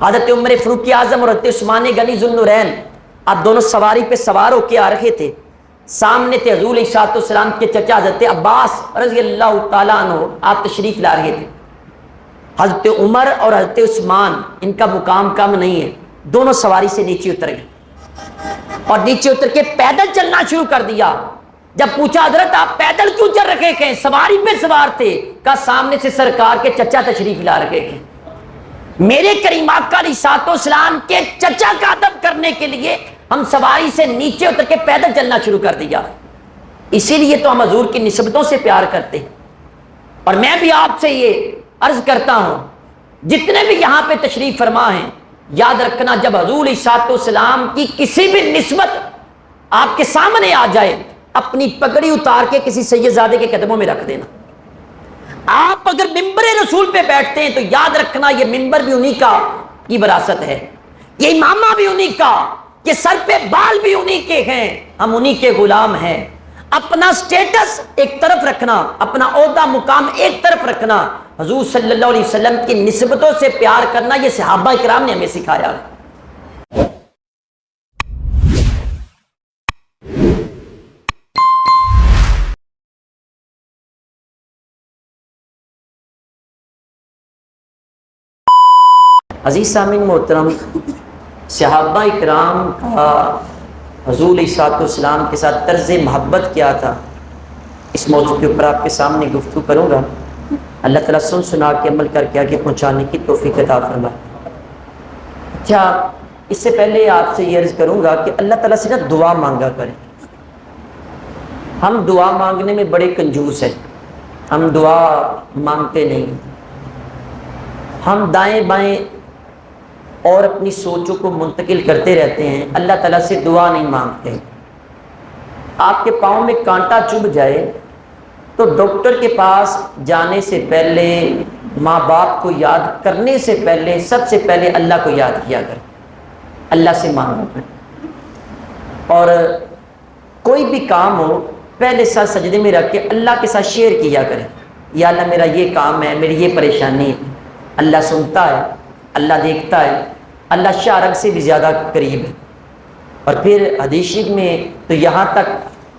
حضرت عمر فاروق اعظم اور حضرت عثمان غنی ذو النورین آپ دونوں سواری پہ سوار ہو کے آ رہے تھے. سامنے تھے حضور علیہ السلام کے چچا حضرت عباس رضی اللہ تعالیٰ عنہ، آپ تشریف لا رہے تھے. حضرت عمر اور حضرت عثمان ان کا مقام کم نہیں ہے، دونوں سواری سے نیچے اتر گئے اور نیچے اتر کے پیدل چلنا شروع کر دیا. جب پوچھا حضرت آپ پیدل کیوں چل رکھے تھے؟ سواری پہ سوار تھے. کہا سامنے سے سرکار کے چچا تشریف لا رکھے تھے، میرے کریم آقا علیہ الصلوۃ والسلام کے چچا کا ادب کرنے کے لیے ہم سواری سے نیچے اتر کے پیدل چلنا شروع کر دیا. اسی لیے تو ہم حضور کی نسبتوں سے پیار کرتے ہیں. اور میں بھی آپ سے یہ عرض کرتا ہوں، جتنے بھی یہاں پہ تشریف فرما ہیں، یاد رکھنا جب حضور علیہ الصلوۃ والسلام کی کسی بھی نسبت آپ کے سامنے آ جائے، اپنی پگڑی اتار کے کسی سیدزادے کے قدموں میں رکھ دینا. آپ اگر ممبر رسول پہ بیٹھتے ہیں تو یاد رکھنا یہ ممبر بھی انہی کا کی وراثت ہے، یہ امامہ بھی انہی کا، یہ سر پہ بال بھی انہی کے ہیں، ہم انہی کے غلام ہیں. اپنا سٹیٹس ایک طرف رکھنا، اپنا عہدہ مقام ایک طرف رکھنا، حضور صلی اللہ علیہ وسلم کی نسبتوں سے پیار کرنا یہ صحابہ کرام نے ہمیں سکھایا. عزیز سامعین محترم، صحابہ اکرام کا حضور علیہ الصلوۃ والسلام کے ساتھ طرز محبت کیا تھا، اس موضوع کے اوپر آپ کے سامنے گفتگو کروں گا. اللہ تعالیٰ سن سنا کے عمل کر کے آگے پہنچانے کی توفیق عطا فرمائے. اچھا، اس سے پہلے آپ سے یہ عرض کروں گا کہ اللہ تعالیٰ سے نا دعا مانگا کریں. ہم دعا مانگنے میں بڑے کنجوس ہیں، ہم دعا مانگتے نہیں، ہم دائیں بائیں اور اپنی سوچوں کو منتقل کرتے رہتے ہیں، اللہ تعالیٰ سے دعا نہیں مانگتے. آپ کے پاؤں میں کانٹا چبھ جائے تو ڈاکٹر کے پاس جانے سے پہلے، ماں باپ کو یاد کرنے سے پہلے، سب سے پہلے اللہ کو یاد کیا کریں، اللہ سے مانگا کریں. اور کوئی بھی کام ہو پہلے ساتھ سجدے میں رکھ کے اللہ کے ساتھ شیئر کیا کریں، یا اللہ میرا یہ کام ہے، میری یہ پریشانی ہے. اللہ سنتا ہے، اللہ دیکھتا ہے، اللہ شارق سے بھی زیادہ قریب ہے. اور پھر حدیث شریف میں تو یہاں تک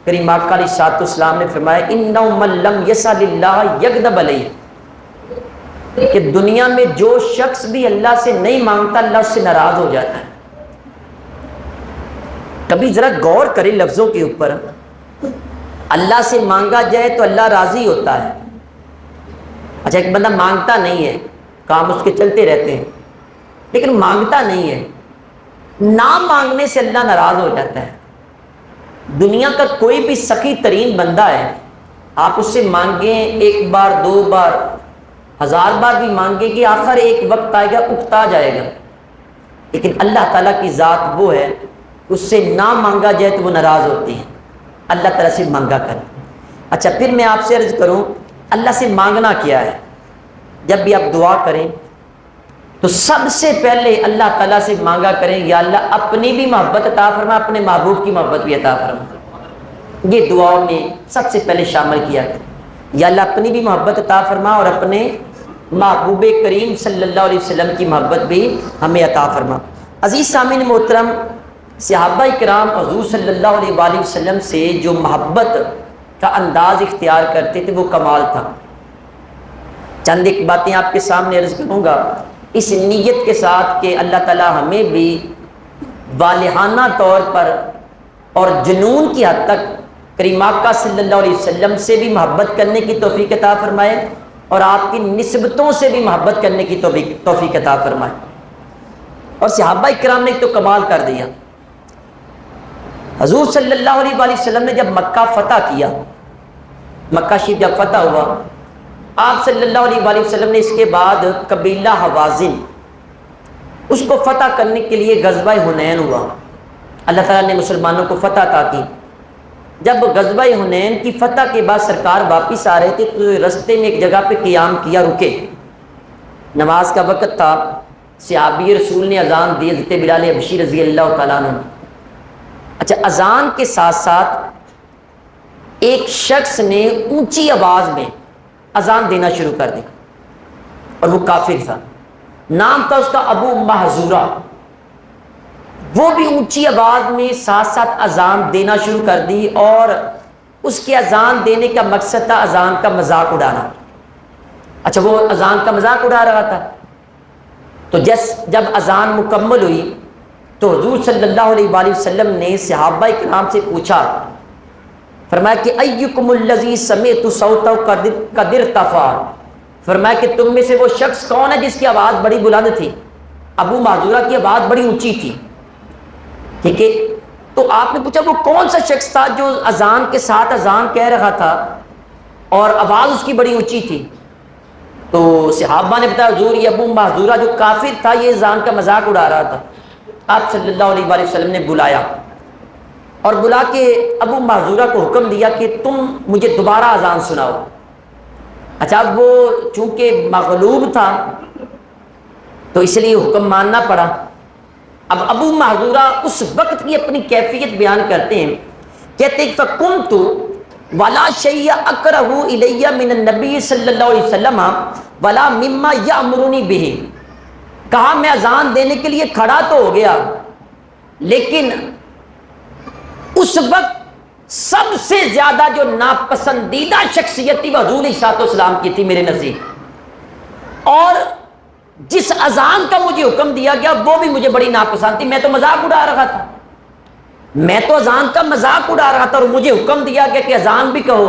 کریم آقا علیہ الصلوۃ والسلام نے فرمایا اِنَّهُ مَن لَّمْ يَسْأَلِ اللَّهَ يَغْضَبْ عَلَيْهِ، کہ دنیا میں جو شخص بھی اللہ سے نہیں مانگتا اللہ اس سے ناراض ہو جاتا ہے. کبھی ذرا غور کریں لفظوں کے اوپر، اللہ سے مانگا جائے تو اللہ راضی ہوتا ہے. اچھا، ایک بندہ مانگتا نہیں ہے، کام اس کے چلتے رہتے ہیں لیکن مانگتا نہیں ہے، نہ مانگنے سے اللہ ناراض ہو جاتا ہے. دنیا کا کوئی بھی سخی ترین بندہ ہے، آپ اس سے مانگیں 1 بار 2 بار 1000 بار بھی مانگیں گے، آخر ایک وقت آئے گا اکتا جائے گا. لیکن اللہ تعالیٰ کی ذات وہ ہے، اس سے نہ مانگا جائے تو وہ ناراض ہوتی ہے. اللہ تعالیٰ سے مانگا کریں. اچھا، پھر میں آپ سے عرض کروں اللہ سے مانگنا کیا ہے. جب بھی آپ دعا کریں تو سب سے پہلے اللہ تعالیٰ سے مانگا کریں یا اللہ اپنی بھی محبت عطا فرما، اپنے محبوب کی محبت بھی عطا فرما. یہ دعاؤں میں سب سے پہلے شامل کیا کریں، یا اللہ اپنی بھی محبت عطا فرما اور اپنے محبوب کریم صلی اللہ علیہ وسلم کی محبت بھی ہمیں عطا فرما. عزیز سامعین محترم، صحابہ کرام حضور صلی اللہ علیہ وآلہ وسلم سے جو محبت کا انداز اختیار کرتے تھے وہ کمال تھا. چند ایک باتیں آپ کے سامنے عرض کروں گا اس نیت کے ساتھ کہ اللہ تعالیٰ ہمیں بھی والہانہ طور پر اور جنون کی حد تک کریم آقا صلی اللہ علیہ وسلم سے بھی محبت کرنے کی توفیق عطا فرمائے اور آپ کی نسبتوں سے بھی محبت کرنے کی توفیق عطا فرمائے. اور صحابہ کرام نے تو کمال کر دیا. حضور صلی اللہ علیہ وآلہ وسلم نے جب مکہ فتح کیا، مکہ شریف جب فتح ہوا، آپ صلی اللہ علیہ وآلہ وسلم نے اس کے بعد قبیلہ حوازن اس کو فتح کرنے کے لیے غزوہ حنین ہوا. اللہ تعالیٰ نے مسلمانوں کو فتح عطا کی. جب غزوہ حنین کی فتح کے بعد سرکار واپس آ رہے تھے تو رستے میں ایک جگہ پہ قیام کیا، رکے، نماز کا وقت تھا. صحابی رسول نے اذان دی، حضرت بلال حبشی رضی اللہ تعالیٰ عنہ. اچھا، اذان کے ساتھ ساتھ ایک شخص نے اونچی آواز میں اذان دینا شروع کر دی اور وہ کافر تھا. نام تھا اس کا ابو محذورہ، وہ بھی اونچی آواز میں ساتھ ساتھ اذان دینا شروع کر دی، اور اس کے اذان دینے کا مقصد تھا اذان کا مذاق اڑانا۔ اچھا، وہ اذان کا مذاق اڑا رہا تھا۔ تو جب اذان مکمل ہوئی تو حضور صلی اللہ علیہ وآلہ وسلم نے صحابہ کرام سے پوچھا، فرمایا کہ ایکم الذی سمعت صوتہ قد ارتفع، فرمایا کہ تم میں سے وہ شخص کون ہے جس کی آواز بڑی بلند تھی؟ ابو معذورہ کی آواز بڑی اونچی تھی، ٹھیک ہے؟ تو آپ نے پوچھا وہ کون سا شخص تھا جو اذان کے ساتھ اذان کہہ رہا تھا اور آواز اس کی بڑی اونچی تھی؟ تو صحابہ نے بتایا حضور یہ ابو معذورہ جو کافر تھا، یہ اذان کا مذاق اڑا رہا تھا۔ آپ صلی اللہ علیہ وآلہ وسلم نے بلایا اور بلا کے ابو معذورہ کو حکم دیا کہ تم مجھے دوبارہ اذان سناؤ۔ اچھا، اب وہ چونکہ مغلوب تھا تو اس لیے حکم ماننا پڑا۔ اب ابو معذورہ اس وقت کی اپنی کیفیت بیان کرتے ہیں، کہتے ہیں فَكُنْتُ وَلَا شَيْءَ أَكْرَهُ إِلَيَّ مِنَ النَّبِيِّ صلی اللہ علیہ وسلم وَلَا مِمَّا يَأْمُرُنِي بِهِ، کہا میں اذان دینے کے لیے کھڑا تو ہو گیا، لیکن اس وقت سب سے زیادہ جو ناپسندیدہ شخصیت تھی وہ حضور علیہ السلام کی تھی میرے نزدیک، اور جس اذان کا مجھے حکم دیا گیا وہ بھی مجھے بڑی ناپسند تھی۔ میں تو مذاق اڑا رہا تھا، میں تو اذان کا مذاق اڑا رہا تھا، اور مجھے حکم دیا گیا کہ اذان بھی کہو،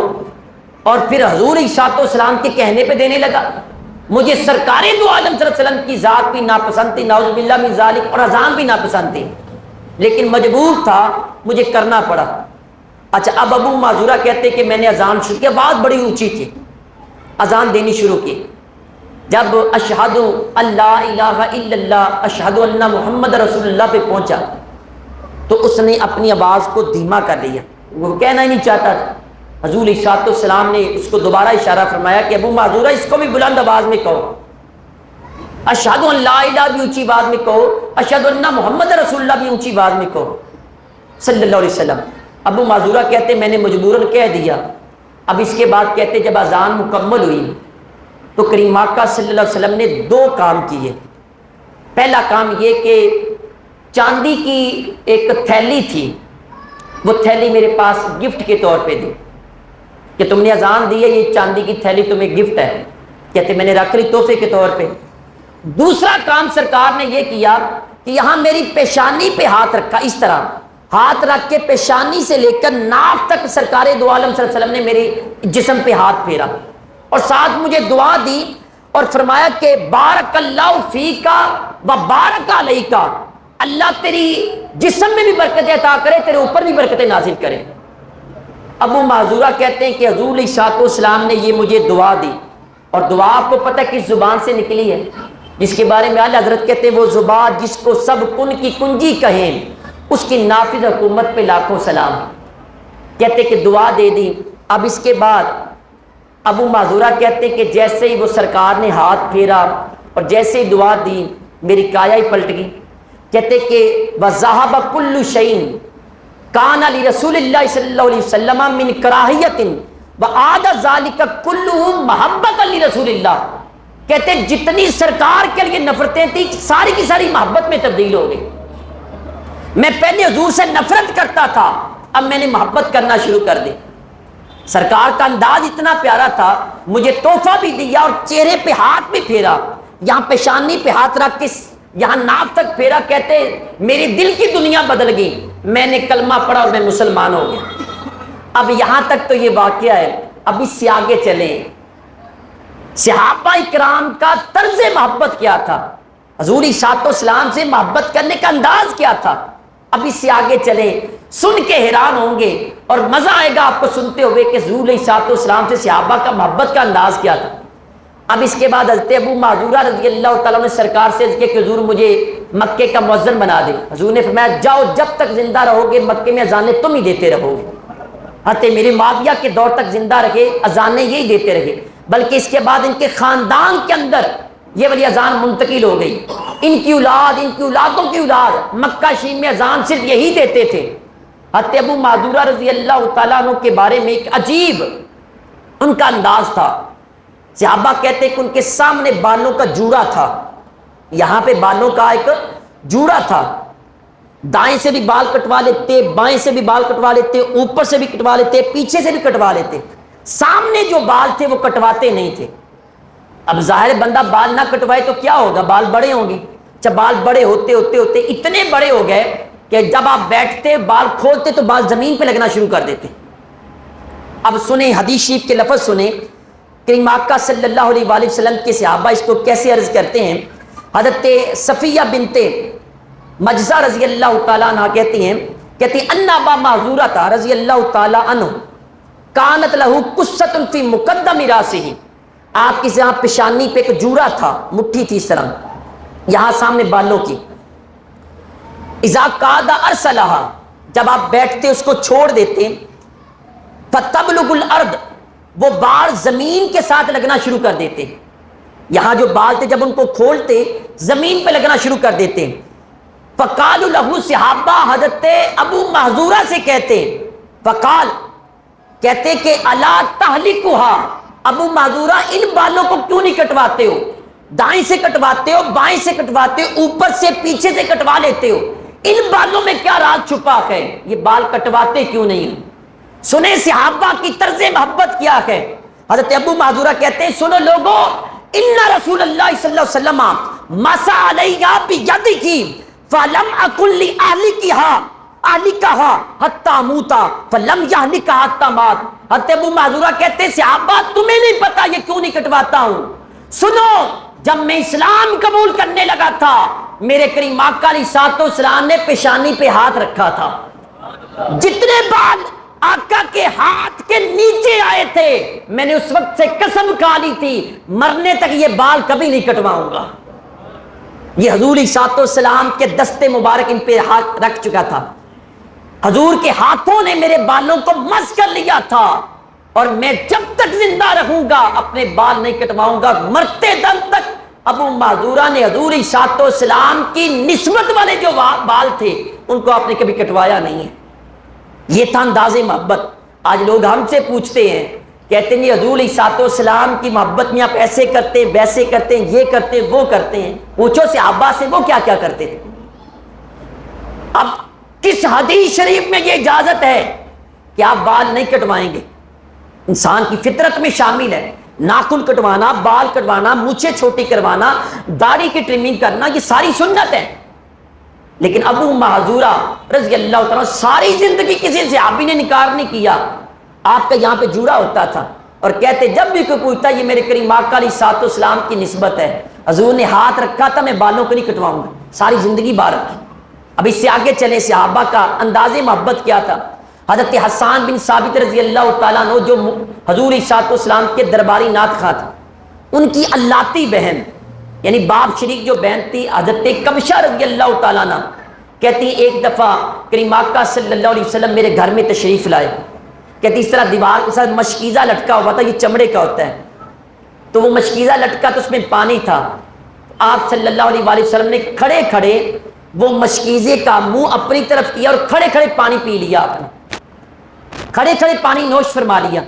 اور پھر حضور علیہ السلام کے کہنے پہ دینے لگا۔ مجھے سرکار دو عالم صلی اللہ علیہ وسلم کی ذات بھی ناپسند تھی، نعوذ باللہ من ذالک، اور اذان بھی ناپسند تھی، لیکن مجبور تھا، مجھے کرنا پڑا۔ اچھا، اب ابو معذورہ کہتے کہ میں نے اذان شروع کی، آواز بڑی اونچی تھی، اذان دینی شروع کی۔ جب اشہد اللہ الہ الا اللہ اشہد ان محمد رسول اللہ پہ پہنچا تو اس نے اپنی آواز کو دھیما کر لیا، وہ کہنا ہی نہیں چاہتا تھا۔ حضور علیہ السلام نے اس کو دوبارہ اشارہ فرمایا کہ ابو معذورہ اس کو بھی بلند آواز میں کہو، اشہد ان لا الہ بھی اونچی آواز میں کہو، اشہد ان محمد رسول اللہ بھی اونچی آواز میں کہو صلی اللہ علیہ وسلم۔ ابو معذورہ کہتے میں نے مجبوراً کہہ دیا۔ اب اس کے بعد کہتے جب اذان مکمل ہوئی تو کریم آقا صلی اللہ علیہ وسلم نے دو کام کیے۔ پہلا کام یہ کہ چاندی کی ایک تھیلی تھی، وہ تھیلی میرے پاس گفٹ کے طور پہ دی کہ تم نے اذان دی ہے، یہ چاندی کی تھیلی تمہیں گفٹ ہے، کہتے میں نے رکھ لی تحفے کے طور پہ۔ دوسرا کام سرکار نے یہ کیا کہ یہاں میری پیشانی پہ ہاتھ رکھا، اس طرح ہاتھ رکھ کے پیشانی سے لے کر ناف تک سرکار دو عالم صلی اللہ علیہ وسلم نے میرے جسم پہ ہاتھ پھیرا، اور ساتھ مجھے دعا دی اور فرمایا کہ بارک اللہ فیکا و بارک علیکا، اللہ تیری جسم میں بھی برکتیں عطا کرے، تیرے اوپر بھی برکتیں نازل کرے۔ ابو معذورہ کہتے ہیں کہ حضور علیہ السلام نے یہ مجھے دعا دی، اور دعا آپ کو پتہ کس زبان سے نکلی ہے، جس کے بارے میں اعلی حضرت کہتے ہیں وہ زبان جس کو سب کن کی کنجی کہیں اس کی نافذ حکومت پہ لاکھوں سلام۔ کہتے کہ دعا دے دی۔ اب اس کے بعد ابو معذورہ کہتے کہ جیسے ہی وہ سرکار نے ہاتھ پھیرا اور جیسے ہی دعا دی میری کایا ہی پلٹ گئی۔ کہتے کہ وَذَهَبَ كُلُّ شَيْءٍ كَانَ لِرَسُولِ اللَّهِ صلی اللہ علیہ وسلم مِنْ كَرَاهِيَةٍ وَعَادَ ذَلِكَ كُلُّهُ مَحَبَّةً لِرَسُولِ اللَّهِ، کہتے جتنی سرکار کے لیے نفرتیں تھیں ساری کی ساری محبت میں تبدیل ہو گئی۔ میں پہلے حضور سے نفرت کرتا تھا، اب میں نے محبت کرنا شروع کر دی۔ سرکار کا انداز اتنا پیارا تھا، مجھے تحفہ بھی دیا اور چہرے پہ ہاتھ بھی پھیرا، یہاں پیشانی پہ ہاتھ رکھ کے یہاں ناف تک پھیرا۔ کہتے میری دل کی دنیا بدل گئی، میں نے کلمہ پڑھا اور میں مسلمان ہو گیا۔ اب یہاں تک تو یہ واقعہ ہے، اب اس سے آگے چلیں۔ صحابہ اکرام کا طرز محبت کیا تھا، حضور صلی اللہ علیہ وسلم سے محبت کرنے کا انداز کیا تھا۔ اب اس سے آگے چلیں، سن کے حیران ہوں گے اور مزہ آئے گا آپ کو سنتے ہوئے کہ حضور صلی اللہ علیہ وسلم سے صحابہ کا محبت کا انداز کیا تھا۔ اب اس کے بعد حضرت ابو معذورہ رضی اللہ تعالیٰ نے سرکار سے کہ حضور مجھے مکے کا مؤذن بنا دے۔ حضور نے فرمایا جاؤ، جب تک زندہ رہو گے مکے میں اذانیں تم ہی دیتے رہو گے۔ حضرت میرے معاویہ کے دور تک زندہ رہے، اذانیں یہی دیتے رہے، بلکہ اس کے بعد ان کے خاندان کے اندر یہ والی اذان منتقل ہو گئی۔ ان کی اولاد، ان کی اولادوں کی اولاد مکہ شریف میں اذان صرف یہی دیتے تھے۔ حضرت ابو معذورہ رضی اللہ تعالیٰ عنہ کے بارے میں ایک عجیب ان کا انداز تھا۔ صحابہ کہتے کہ ان کے سامنے بالوں کا جوڑا تھا، یہاں پہ بالوں کا ایک جوڑا تھا، دائیں سے بھی بال کٹوا لیتے، بائیں سے بھی بال کٹوا لیتے، اوپر سے بھی کٹوا لیتے، پیچھے سے بھی کٹوا لیتے، سامنے جو بال تھے وہ کٹواتے نہیں تھے۔ اب ظاہر بندہ بال نہ کٹوائے تو کیا ہوگا، بال بڑے ہوں گے، جب بال بڑے ہوتے ہوتے ہوتے اتنے بڑے ہو گئے کہ جب آپ بیٹھتے بال کھولتے تو بال زمین پہ لگنا شروع کر دیتے۔ اب سنیں حدیث شریف کے لفظ سنیں، کریم آقا صلی اللہ علیہ وآلہ وسلم کے صحابہ اس کو کیسے عرض کرتے ہیں۔ حضرت صفیہ بنت مجزہ رضی اللہ تعالیٰ عنہ کہتی ہیں ان ابا معذورہ رضی اللہ تعالیٰ عنہ کانت لہو قصۃ فی مقدم راسہ، آپ کی یہاں پیشانی پہ ایک جوڑا تھا، مٹھی تھی اس طرح یہاں سامنے بالوں کی، اذا قعد ارسلہا، جب آپ بیٹھتے اس کو چھوڑ دیتے، فتبلغ الارض، وہ بال زمین کے ساتھ لگنا شروع کر دیتے، یہاں جو بال تھے جب ان کو کھولتے زمین پہ لگنا شروع کر دیتے۔ فقالوا لہو، صحابہ حضرت ابو محذورہ سے کہتے، فقال، کہتے کہ الا تہلکھا، ابو محذورہ ان بالوں کو کیوں نہیں کٹواتے ہو، دائیں سے کٹواتے ہو، بائیں سے کٹواتے ہو، اوپر سے پیچھے سے کٹوا لیتے ہو، ان بالوں میں کیا راز چھپا ہے، یہ بال کٹواتے کیوں نہیں ہو؟ سنیں صحابہ کی طرز محبت کیا ہے۔ حضرت ابو معذورہ کہتے ہیں سنو لوگو، ان رسول اللہ صلی اللہ علیہ وسلم مسا علیہ بیدہ فلم اکن لأہلکہا حتی موتا فلم یہلکہا حتی مات۔ حضرت ابو معذورہ کہتے ہیں صحابہ تمہیں نہیں پتا یہ کیوں نہیں کٹواتا ہوں، سنو جب میں اسلام قبول کرنے لگا تھا میرے کریم آقا علیہ الصلوۃ والسلام نے پیشانی پہ ہاتھ رکھا تھا، جتنے بال آقا کے ہاتھ کے نیچے آئے تھے میں نے اس وقت سے قسم کھا لی تھی مرنے تک یہ بال کبھی نہیں کٹواؤں گا۔ یہ حضور علیہ الصلوۃ والسلام کے دستے مبارک ان پہ ہاتھ رکھ چکا تھا، حضور کے ہاتھوں نے میرے بالوں کو مس کر لیا تھا، اور میں جب تک زندہ رہوں گا اپنے بال نہیں کٹواؤں گا، مرتے دم تک۔ ابو معذورہ نے حضور علیہ الصلوۃ والسلام کی نسبت والے جو بال تھے ان کو آپ نے کبھی کٹوایا نہیں ہے، یہ تھا انداز محبت۔ آج لوگ ہم سے پوچھتے ہیں، کہتے ہیں حضور علیہ الصلوۃ والسلام کی محبت میں آپ ایسے کرتے ہیں ویسے کرتے ہیں، یہ کرتے ہیں وہ کرتے ہیں، پوچھو صحابہ سے وہ کیا کیا کرتے تھے۔ اب کس حدیث شریف میں یہ اجازت ہے کہ آپ بال نہیں کٹوائیں گے؟ انسان کی فطرت میں شامل ہے، ناخن کٹوانا، بال کٹوانا، مونچھیں چھوٹی کروانا، داڑھی کی ٹرمنگ کرنا، یہ ساری سنت ہے۔ لیکن ابو معذورہ رضی اللہ تعالیٰ ساری زندگی کسی صحابی نے نکار نہیں کیا، آپ کا یہاں پہ جوڑا ہوتا تھا، اور کہتے جب بھی کوئی پوچھتا یہ میرے کریم آقا علیہ الصلوۃ والسلام کی نسبت ہے، حضور نے ہاتھ رکھا تھا میں بالوں کو نہیں کٹواؤں گا، ساری زندگی بال رکھی۔ اب اس سے آگے چلے صحابہ کا انداز محبت کیا تھا۔ حضرت حسان بن ثابت رضی اللہ تعالیٰ عنہ جو حضور علیہ الصلوۃ والسلام کے درباری نعت خواں تھے، ان کی اللاتی بہن یعنی باپ شریک جو بہن تھی حضرت کبشہ رضی اللہ تعالیٰ عنہ، کہتی ایک دفعہ کریم آقا صلی اللہ علیہ وسلم میرے گھر میں تشریف لائے، کہتی اس طرح دیوار کے ساتھ مشکیزہ لٹکا ہوا تھا، یہ چمڑے کا ہوتا ہے، تو وہ مشکیزہ لٹکا تو اس میں پانی تھا، آپ صلی اللہ علیہ وآلہ وسلم نے کھڑے کھڑے وہ مشکیزے کا منہ اپنی طرف کیا اور کھڑے کھڑے پانی پی لیا، آپ نے کھڑے کھڑے پانی نوش فرما لیا۔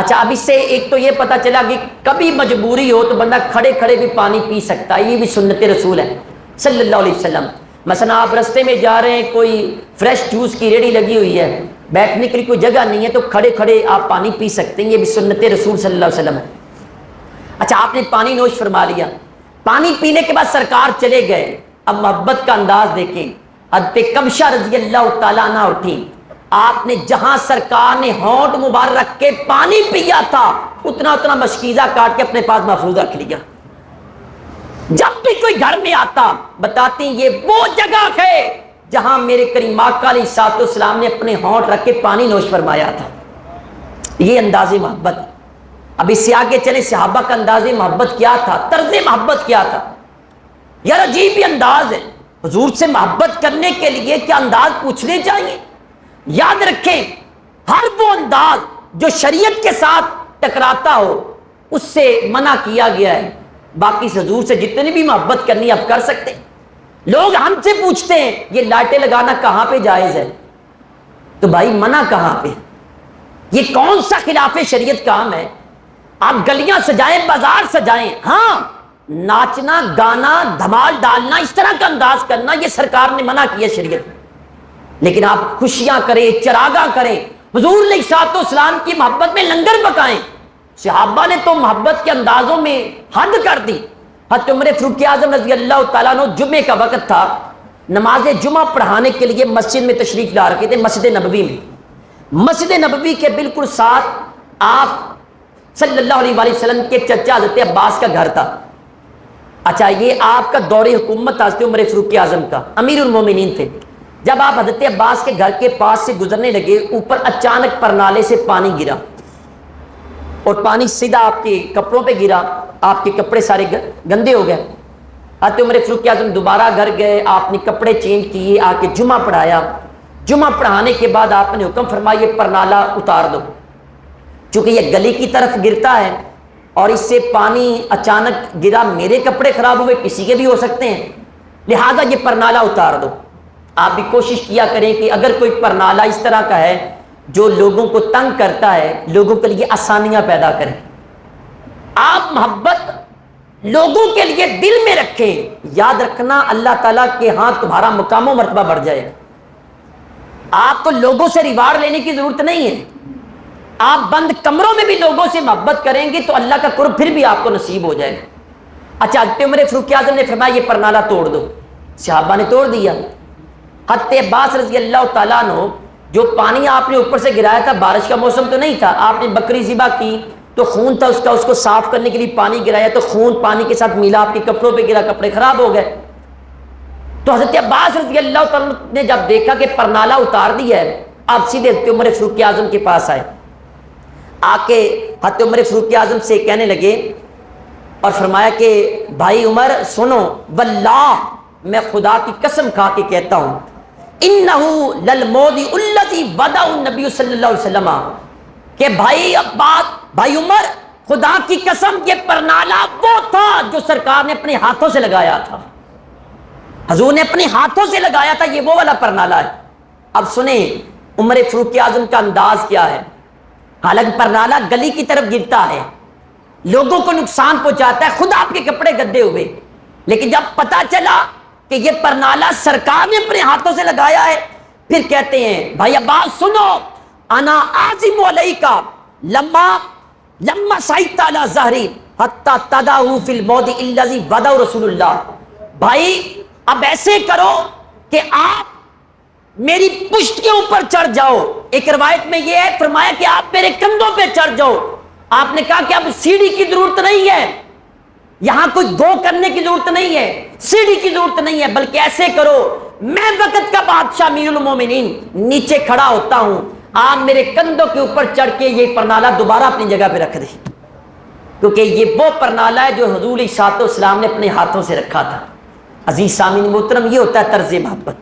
اچھا اب اس سے ایک تو یہ پتا چلا کہ کبھی مجبوری ہو تو بندہ کھڑے کھڑے بھی پانی پی سکتا ہے، یہ بھی سنت رسول ہے صلی اللہ علیہ وسلم۔ مثلا آپ رستے میں جا رہے ہیں، کوئی فریش جوس کی ریڑھی لگی ہوئی ہے، بیٹھنے کے لیے کوئی جگہ نہیں ہے تو کھڑے کھڑے آپ پانی پی سکتے ہیں، یہ بھی سنت رسول صلی اللہ علیہ وسلم ہے۔ اچھا آپ نے پانی نوش فرما لیا، پانی پینے کے بعد سرکار چلے گئے، اب محبت کا انداز دیکھیں، حضرت کبشہ رضی اللہ تعالیٰ عنہ اٹھی، آپ نے جہاں سرکار نے ہونٹ مبارک رکھ کے پانی پیا تھا اتنا اتنا مشکیزہ کاٹ کے اپنے پاس محفوظ رکھ لیا۔ جب بھی کوئی گھر میں آتا بتاتی یہ وہ جگہ ہے جہاں میرے کریم آقا علیہ الصلوۃ والسلام نے اپنے ہونٹ رکھ کے پانی نوش فرمایا تھا، یہ انداز محبت۔ اب اس سے آگے چلے صحابہ کا انداز محبت کیا تھا، طرز محبت کیا تھا۔ یار عجیب ہی انداز ہے، حضور سے محبت کرنے کے لیے کیا انداز پوچھنے چاہیے۔ یاد رکھیں ہر وہ انداز جو شریعت کے ساتھ ٹکراتا ہو اس سے منع کیا گیا ہے، باقی حضور سے جتنی بھی محبت کرنی آپ کر سکتے ہیں۔ لوگ ہم سے پوچھتے ہیں یہ لائٹیں لگانا کہاں پہ جائز ہے، تو بھائی منع کہاں پہ، یہ کون سا خلاف شریعت کام ہے؟ آپ گلیاں سجائیں، بازار سجائیں، ہاں ناچنا گانا دھمال ڈالنا اس طرح کا انداز کرنا یہ سرکار نے منع کیا شریعت میں. لیکن آپ خوشیاں کریں, چراغاں کریں, حضور علیہ الصلوۃ والسلام کی محبت میں لنگر پکائیں. صحابہ نے تو محبت کے اندازوں میں حد کر دی. حضرت عمر فاروق اعظم رضی اللہ تعالیٰ عنہ جمعے کا وقت تھا, نماز جمعہ پڑھانے کے لیے مسجد میں تشریف لا رکھے تھے, مسجد نبوی میں. مسجد نبوی کے بالکل ساتھ آپ صلی اللہ علیہ وآلہ وسلم کے چچا حضرت عباس کا گھر تھا. اچھا, یہ آپ کا دور حکومت تھا حضرت عمر فاروق اعظم کا, امیر المومنین تھے. جب آپ حضرت عباس کے گھر کے پاس سے گزرنے لگے, اوپر اچانک پرنالے سے پانی گرا اور پانی سیدھا آپ کے کپڑوں پہ گرا, آپ کے کپڑے سارے گندے ہو گئے. حضرت عمر فاروق اعظم دوبارہ گھر گئے, آپ نے کپڑے چینج کیے, آ کے جمعہ پڑھایا. جمعہ پڑھانے کے بعد آپ نے حکم فرمایا یہ پرنالہ اتار دو, چونکہ یہ گلی کی طرف گرتا ہے اور اس سے پانی اچانک گرا, میرے کپڑے خراب ہوئے, کسی کے بھی ہو سکتے ہیں, لہذا یہ پرنالہ اتار دو. آپ بھی کوشش کیا کریں کہ اگر کوئی پرنالہ اس طرح کا ہے جو لوگوں کو تنگ کرتا ہے, لوگوں کے لیے آسانیاں پیدا کریں. آپ محبت لوگوں کے لیے دل میں رکھیں, یاد رکھنا اللہ تعالیٰ کے ہاں تمہارا مقام و مرتبہ بڑھ جائے. آپ کو لوگوں سے ریوارڈ لینے کی ضرورت نہیں ہے. آپ بند کمروں میں بھی لوگوں سے محبت کریں گے تو اللہ کا قرب پھر بھی آپ کو نصیب ہو جائے گا. اچھا, حضرت عمر فاروق اعظم نے فرمایا یہ پرنالہ توڑ دو. صحابہ نے توڑ دیا. حضرت عباس رضی اللہ تعالیٰ عنہ, جو پانی آپ نے اوپر سے گرایا تھا, بارش کا موسم تو نہیں تھا, آپ نے بکری ذبح کی تو خون تھا اس کا, اس کو صاف کرنے کے لیے پانی گرایا تو خون پانی کے ساتھ ملا, آپ کے کپڑوں پہ گرا, کپڑے خراب ہو گئے. تو حضرت عباس رضی اللہ تعالیٰ نے جب دیکھا کہ پرنالہ اتار دیا ہے, آپ سیدھے حضرت عمر فاروق اعظم کے پاس آئے. آ کے حضرت عمر فاروق اعظم سے کہنے لگے اور فرمایا کہ بھائی عمر سنو, واللہ میں خدا کی قسم کھا کے کہتا ہوں, انہو للموضع الذی وضعہ النبی صلی اللہ علیہ وسلم, کہ بھائی عباس, بھائی عمر, خدا کی قسم یہ پرنالہ وہ تھا جو سرکار نے اپنے ہاتھوں سے لگایا تھا, حضور نے اپنے ہاتھوں سے لگایا تھا, یہ وہ والا پرنالہ ہے. اب سنیں عمر فاروق اعظم کا انداز کیا ہے. حالانکہ پرنالہ گلی کی طرف گرتا ہے, لوگوں کو نقصان پہنچاتا ہے, خود آپ کے کپڑے گندے ہوئے, لیکن جب پتا چلا کہ یہ پرنالہ سرکار نے اپنے ہاتھوں سے لگایا ہے, پھر کہتے ہیں بھائی عباس سنو, انا عازم علیکا لما سعیدت علی ظہری حتی تدعو فی الموضع الذی وضعہ رسول اللہ. بھائی اب ایسے کرو کہ آپ میری پشت کے اوپر چڑھ جاؤ. ایک روایت میں یہ ہے فرمایا کہ آپ میرے کندھوں پہ چڑھ جاؤ. آپ نے کہا کہ اب سیڑھی کی ضرورت نہیں ہے, یہاں کوئی گو کرنے کی ضرورت نہیں ہے, سیڑھی کی ضرورت نہیں ہے, بلکہ ایسے کرو میں وقت کا بادشاہ امیر المومنین نیچے کھڑا ہوتا ہوں, آپ میرے کندھوں کے اوپر چڑھ کے یہ پرنالہ دوبارہ اپنی جگہ پہ رکھ دے, کیونکہ یہ وہ پرنالہ ہے جو حضور علیہ الصلوۃ والسلام نے اپنے ہاتھوں سے رکھا تھا. عزیز سامعین محترم, یہ ہوتا ہے طرز محبت,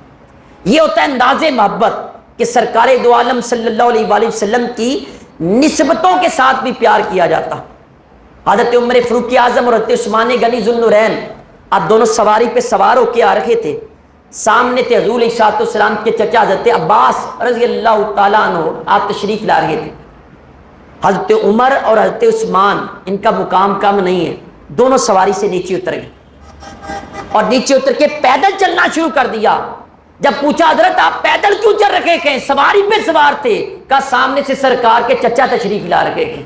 یہ ہوتا ہے انداز محبت کہ سرکار دو عالم صلی اللہ علیہ وآلہ وسلم کی نسبتوں کے ساتھ بھی پیار کیا جاتا. حضرت عمر فاروق اعظم اور حضرت عثمان غنی ذو النورین, آپ دونوں سواری پہ سوار ہو کے آ رہے تھے. سامنے تھے حضور علیہ الصلوۃ والسلام کے چچا حضرت عباس رضی اللہ تعالیٰ عنہ, آپ تشریف لا رہے تھے. حضرت عمر اور حضرت عثمان, ان کا مقام کم نہیں ہے, دونوں سواری سے نیچے اتر گئے اور نیچے اتر کے پیدل چلنا شروع کر دیا. جب پوچھا حضرت آپ پیدل کیوں چل رکھے تھے, سواری پہ سوار تھے, کہا سامنے سے سرکار کے چچا تشریف لا رکھے تھے,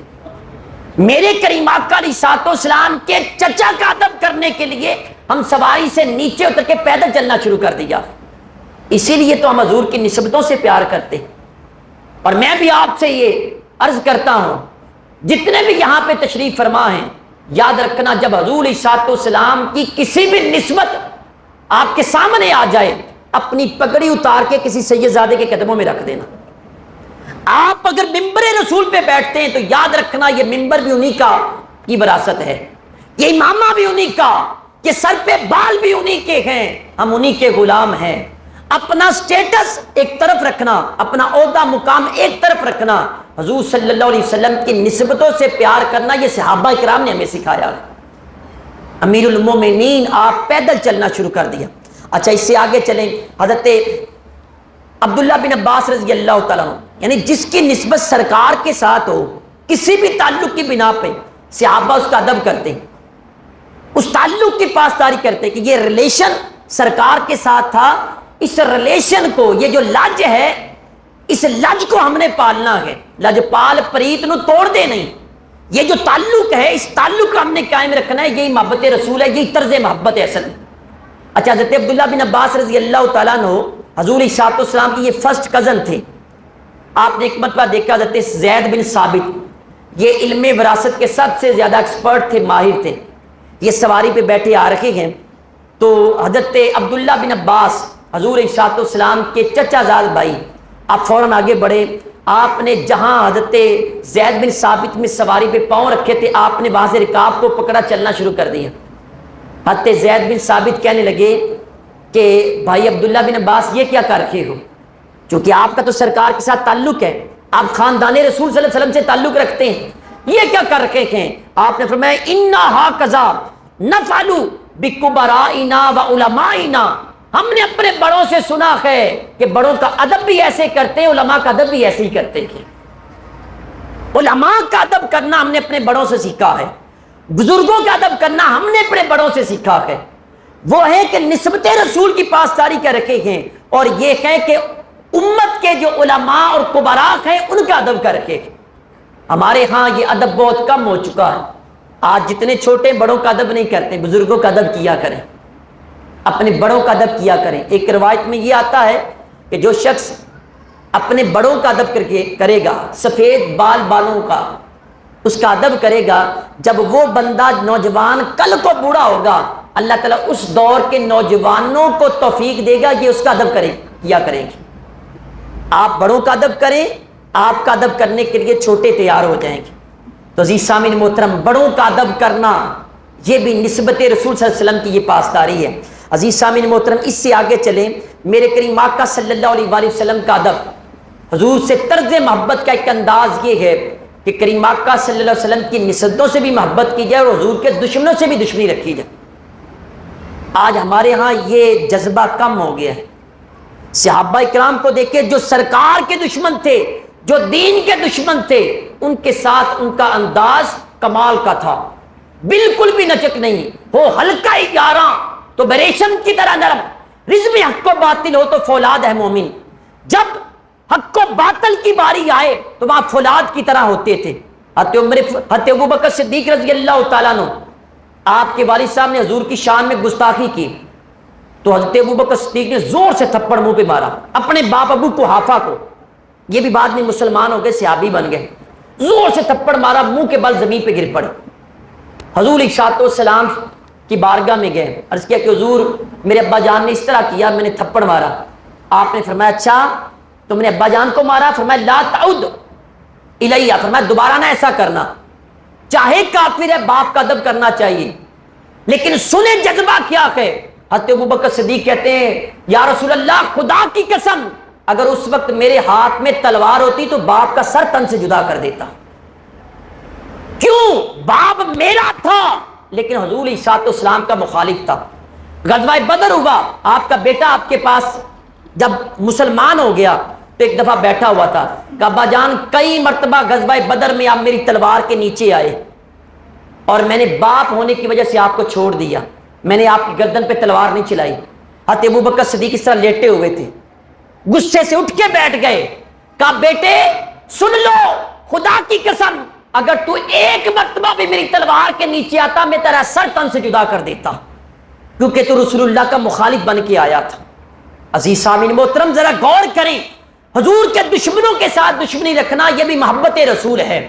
میرے کریم آقا علیہ الصلوۃ والسلام کے چچا کا ادب کرنے کے لیے ہم سواری سے نیچے اتر کے پیدل چلنا شروع کر دیا. اسی لیے تو ہم حضور کی نسبتوں سے پیار کرتے. اور میں بھی آپ سے یہ عرض کرتا ہوں, جتنے بھی یہاں پہ تشریف فرما ہیں, یاد رکھنا جب حضور علیہ الصلوۃ والسلام کی کسی بھی نسبت آپ کے سامنے آ جائے, اپنی پگڑی اتار کے کسی سیدزادے کے قدموں میں رکھ دینا. آپ اگر ممبر رسول پہ بیٹھتے ہیں تو یاد رکھنا یہ ممبر بھی انہی کا کی وراثت ہے, یہ امامہ بھی انہی کا, یہ سر پہ بال بھی انہی کے ہیں, ہم انہی کے غلام ہیں. اپنا سٹیٹس ایک طرف رکھنا, اپنا عہدہ مقام ایک طرف رکھنا, حضور صلی اللہ علیہ وسلم کی نسبتوں سے پیار کرنا یہ صحابہ کرام نے ہمیں سکھایا. امیر المومنین آپ پیدل چلنا شروع کر دیا. اچھا, اس سے آگے چلیں, حضرت عبداللہ بن عباس رضی اللہ تعالیٰ عنہ, یعنی جس کی نسبت سرکار کے ساتھ ہو کسی بھی تعلق کی بنا پہ, صحابہ اس کا ادب کرتے ہیں. اس تعلق کی پاسداری کرتے کہ یہ ریلیشن سرکار کے ساتھ تھا، اس ریلیشن کو، یہ جو لج ہے اس لج کو ہم نے پالنا ہے، لج پال پریت نو توڑ دے نہیں، یہ جو تعلق ہے اس تعلق کو ہم نے قائم رکھنا ہے، یہی محبت رسول ہے، یہی طرز محبت ہے اصل۔ اچھا، حضرت عبداللہ بن عباس رضی اللہ تعالیٰ عنہ حضور علیہ السلام کی یہ فرسٹ کزن تھے۔ آپ نے ایک مرتبہ دیکھا حضرت زید بن ثابت، یہ علم وراثت کے سب سے زیادہ ایکسپرٹ تھے، ماہر تھے، یہ سواری پہ بیٹھے آ رکھے ہیں، تو حضرت عبداللہ بن عباس حضور علیہ السلام کے چچا زاد بھائی، آپ فوراً آگے بڑھے، آپ نے جہاں حضرت زید بن ثابت میں سواری پہ پاؤں رکھے تھے آپ نے وہاں سے رکاب کو پکڑا، چلنا شروع کر دیا۔ حضرت زید بن ثابت کہنے لگے کہ بھائی عبداللہ بن عباس یہ کیا کر رکھے ہو، چونکہ آپ کا تو سرکار کے ساتھ تعلق ہے، آپ خاندان رسول صلی اللہ علیہ وسلم سے تعلق رکھتے ہیں، یہ کیا کر رکھے ہیں؟ آپ نے فرمایا اِنَّا هَكَذَا نَفْعَلُ بِكُبَرَائِنَا وَعُلَمَائِنَا، ہم نے اپنے بڑوں سے سنا ہے کہ بڑوں کا ادب بھی ایسے کرتے ہیں، علماء کا ادب بھی ایسے ہی کرتے ہیں۔ علماء کا ادب کرنا ہم نے اپنے بڑوں سے سیکھا ہے، بزرگوں کا ادب کرنا ہم نے اپنے بڑوں سے سیکھا ہے، وہ ہے کہ نسبت رسول کی پاسداری کر رکھے ہیں، اور یہ ہے کہ امت کے جو علماء اور کبراء ہیں ان کا ادب کر رکھے ہیں۔ ہمارے ہاں یہ ادب بہت کم ہو چکا ہے، آج جتنے چھوٹے بڑوں کا ادب نہیں کرتے، بزرگوں کا ادب کیا کریں، اپنے بڑوں کا ادب کیا کریں۔ ایک روایت میں یہ آتا ہے کہ جو شخص اپنے بڑوں کا ادب کرے گا، سفید بالوں کا اس کا ادب کرے گا، جب وہ بندہ نوجوان کل کو بوڑھا ہوگا اللہ تعالیٰ اس دور کے نوجوانوں کو توفیق دے گا یہ اس کا ادب کیا کریں گے۔ آپ بڑوں کا ادب کریں، آپ کا ادب کرنے کے لیے چھوٹے تیار ہو جائیں گے۔ تو عزیز سامعین محترم، بڑوں کا ادب کرنا یہ بھی نسبت رسول صلی اللہ علیہ وسلم کی یہ پاسداری ہے۔ عزیز سامعین محترم، اس سے آگے چلیں، میرے کریم آقا صلی اللہ علیہ وآلہ وسلم کا ادب، حضور سے طرز محبت کا ایک انداز یہ ہے کہ کریم آقا صلی اللہ علیہ وسلم کی نسبتوں سے بھی محبت کی جائے اور حضور کے دشمنوں سے بھی دشمنی رکھی جائے۔ آج ہمارے ہاں یہ جذبہ کم ہو گیا ہے۔ صحابہ اکرام کو دیکھیں، جو سرکار کے دشمن تھے، جو دین کے دشمن تھے، ان کے ساتھ ان کا انداز کمال کا تھا، بالکل بھی نچک نہیں، ہو ہلکا ہی یاراں تو بریشم کی طرح نرم، رزم حق و باطل ہو تو فولاد ہے مومن، جب حق و باطل کی باری آئے تو وہاں فولاد کی طرح ہوتے تھے۔ حضرت ابوبکر صدیق رضی اللہ تعالیٰ عنہ، آپ کے والد صاحب نے حضور کی شان میں گستاخی کی تو حضرت ابوبکر صدیق نے زور سے تھپڑ منہ پہ مارا اپنے باپ ابو قحافہ کو، یہ بھی بعد میں مسلمان ہو گئے، صحابی بن گئے، زور سے تھپڑ مارا، منہ کے بل زمین پہ گر پڑے۔ حضور علیہ السلام کی بارگاہ میں گئے، عرض کیا کہ حضور میرے ابا جان نے اس طرح کیا، میں نے تھپڑ مارا۔ آپ نے فرمایا اچھا تم نے ابا جان کو مارا؟ فرمایا لا تعود الیہ، فرمایا دوبارہ نہ ایسا کرنا، چاہے کافر ہے باپ کا ادب کرنا چاہیے، لیکن سنیں جذبہ کیا ہے۔ حضرت ابوبکر صدیق کہتے ہیں یا رسول اللہ خدا کی قسم اگر اس وقت میرے ہاتھ میں تلوار ہوتی تو باپ کا سر تن سے جدا کر دیتا، کیوں؟ باپ میرا تھا لیکن حضور علیہ السلام کا مخالف تھا۔ غزوہ بدر ہوا، آپ کا بیٹا آپ کے پاس جب مسلمان ہو گیا تو ایک دفعہ بیٹھا ہوا تھا کہ ابا جان کئی مرتبہ غزوہ بدر میں آپ میری تلوار کے نیچے آئے اور میں نے باپ ہونے کی وجہ سے آپ کو چھوڑ دیا، میں نے آپ کی گردن پہ تلوار نہیں چلائی۔ حضرت ابوبکر صدیق اس طرح لیٹے ہوئے تھے، غصے سے اٹھ کے بیٹھ گئے، کہا بیٹے سن لو خدا کی قسم اگر تو ایک مرتبہ بھی میری تلوار کے نیچے آتا میں تیرا سر تن سے جدا کر دیتا، کیونکہ تو رسول اللہ کا مخالف بن کے آیا تھا۔ عزیز سامعین محترم ذرا غور کریں، حضور کے دشمنوں کے ساتھ دشمنی رکھنا یہ بھی محبت رسول ہے۔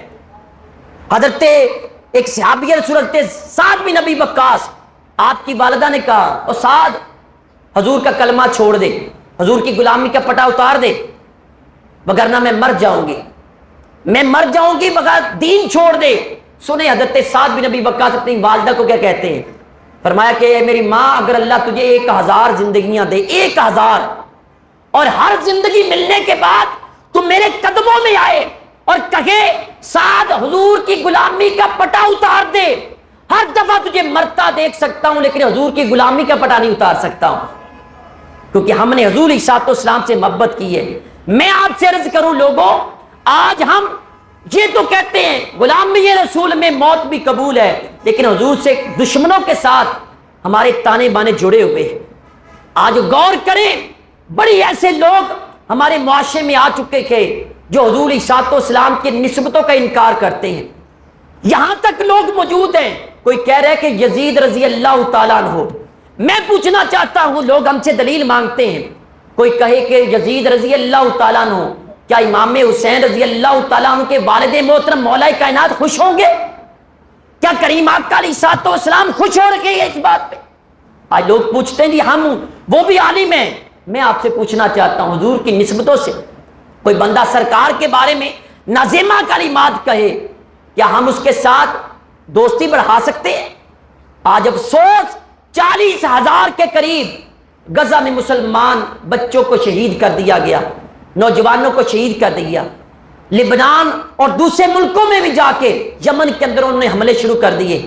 حضرت ایک صحابی رسول حضرت سعد بن ابی وقاص، آپ کی والدہ نے کہا او سعد حضور کا کلمہ چھوڑ دے، حضور کی غلامی کا پٹا اتار دے، وگرنہ میں مر جاؤں گی، میں مر جاؤں گی مگر دین چھوڑ دے۔ سنیں حضرت سعد بن ابی وقاص اپنی والدہ کو کیا کہتے ہیں، فرمایا کہ میری ماں اگر اللہ تجھے 1000 زندگیاں دے، 1000، اور ہر زندگی ملنے کے بعد تو میرے قدموں میں آئے اور کہے سعد حضور کی غلامی کا پٹا اتار دے، ہر دفعہ تجھے مرتا دیکھ سکتا ہوں لیکن حضور کی غلامی کا پٹا نہیں اتار سکتا ہوں، کیونکہ ہم نے حضور علیہ السلام سے محبت کی ہے۔ میں آپ سے عرض کروں لوگوں، آج ہم یہ تو کہتے ہیں غلام بھی یہ رسول میں موت بھی قبول ہے، لیکن حضور سے دشمنوں کے ساتھ ہمارے تانے بانے جڑے ہوئے ہیں۔ آج غور کریں، بڑی ایسے لوگ ہمارے معاشرے میں آ چکے تھے جو حضور علیہ الصلوۃ والسلام کی نسبتوں کا انکار کرتے ہیں۔ یہاں تک لوگ موجود ہیں، کوئی کہہ رہا ہے کہ یزید رضی اللہ تعالیٰ عنہ، میں پوچھنا چاہتا ہوں، لوگ ہم سے دلیل مانگتے ہیں، کوئی کہے کہ یزید رضی اللہ تعالیٰ عنہ، کیا امام حسین رضی اللہ تعالیٰ عنہ کے والد محترم مولا کائنات خوش ہوں گے؟ کیا کریم آقا علیہ الصلوۃ والسلام خوش ہو رکھے ہیں اس بات پہ؟ آج لوگ پوچھتے ہیں جی ہم وہ بھی عالم ہیں۔ میں آپ سے پوچھنا چاہتا ہوں، حضور کی نسبتوں سے کوئی بندہ سرکار کے بارے میں نازیمہ کلمات کہے، کیا ہم اس کے ساتھ دوستی بڑھا سکتے ہیں؟ آج افسوس 40,000 کے قریب غزہ میں مسلمان بچوں کو شہید کر دیا گیا، نوجوانوں کو شہید کر دیا۔ لبنان اور دوسرے ملکوں میں بھی جا کے یمن کے اندر انہوں نے حملے شروع کر دیے،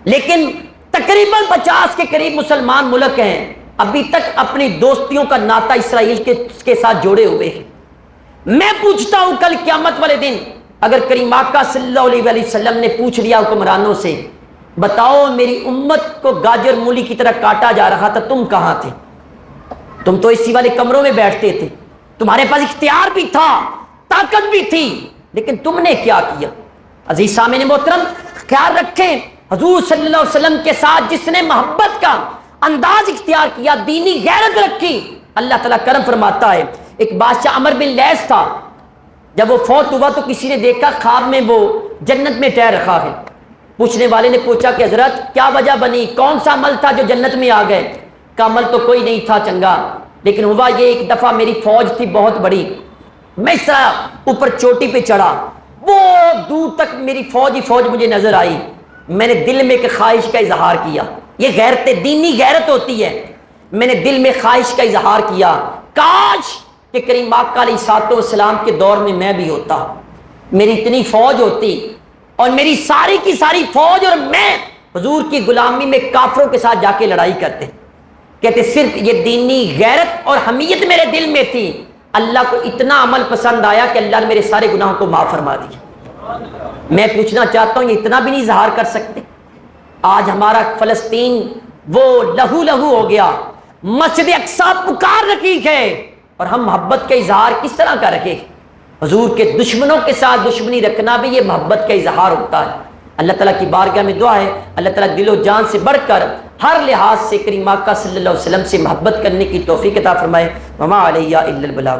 لیکن تقریباً 50 کے قریب مسلمان ملک ہیں ابھی تک اپنی دوستیوں کا ناطہ اسرائیل کے ساتھ جوڑے ہوئے ہیں۔ میں پوچھتا ہوں کل قیامت والے دن اگر کریم آقا صلی اللہ علیہ وسلم نے پوچھ لیا حکمرانوں سے، بتاؤ میری امت کو گاجر مولی کی طرح کاٹا جا رہا تھا، تم کہاں تھے؟ تم تو اسی والے کمروں میں بیٹھتے تھے، تمہارے پاس اختیار بھی تھا، طاقت بھی تھی، لیکن تم نے کیا کیا؟ عزیز سامعین محترم، خیال رکھیں، حضور صلی اللہ علیہ وسلم کے ساتھ جس نے محبت کا انداز اختیار کیا، دینی غیرت رکھی، اللہ تعالیٰ کرم فرماتا ہے۔ ایک بادشاہ عمر بن لیث تھا، جب وہ فوت ہوا تو کسی نے دیکھا خواب میں وہ جنت میں ٹہر رکھا ہے۔ پوچھنے والے نے پوچھا کہ حضرت کیا وجہ بنی، کون سا عمل تھا جو جنت میں آ گئے؟ کا عمل تو کوئی نہیں تھا چنگا، لیکن ہوا یہ ایک دفعہ میری فوج تھی بہت بڑی، میں اس طرح اوپر چوٹی پہ چڑھا، بہت دور تک میری فوج ہی فوج مجھے نظر آئی، میں نے دل میں ایک خواہش کا اظہار کیا، یہ غیرت دینی غیرت ہوتی ہے، میں نے دل میں خواہش کا اظہار کیا، کاش کہ کریم آقا علیہ الصلوۃ والسلام کے دور میں میں بھی ہوتا، میری اتنی فوج ہوتی اور میری ساری کی ساری فوج اور میں حضور کی غلامی میں کافروں کے ساتھ جا کے لڑائی کرتے۔ کہتے صرف یہ دینی غیرت اور حمیت میرے دل میں تھی، اللہ کو اتنا عمل پسند آیا کہ اللہ نے میرے سارے گناہوں کو معاف فرما دیا۔ میں پوچھنا چاہتا ہوں، یہ اتنا بھی نہیں اظہار کر سکتے؟ آج ہمارا فلسطین وہ لہو لہو ہو گیا، مسجد اقصی پکار رکھی ہے، اور ہم محبت کا اظہار کس طرح کا رکھے؟ حضور کے دشمنوں کے ساتھ دشمنی رکھنا بھی یہ محبت کا اظہار ہوتا ہے۔ اللہ تعالیٰ کی بارگاہ میں دعا ہے اللہ تعالیٰ دل و جان سے بڑھ کر ہر لحاظ سے کریم آقا صلی اللہ علیہ وسلم سے محبت کرنے کی توفیق عطا فرمائے۔ وما علیہ الا البلاغ۔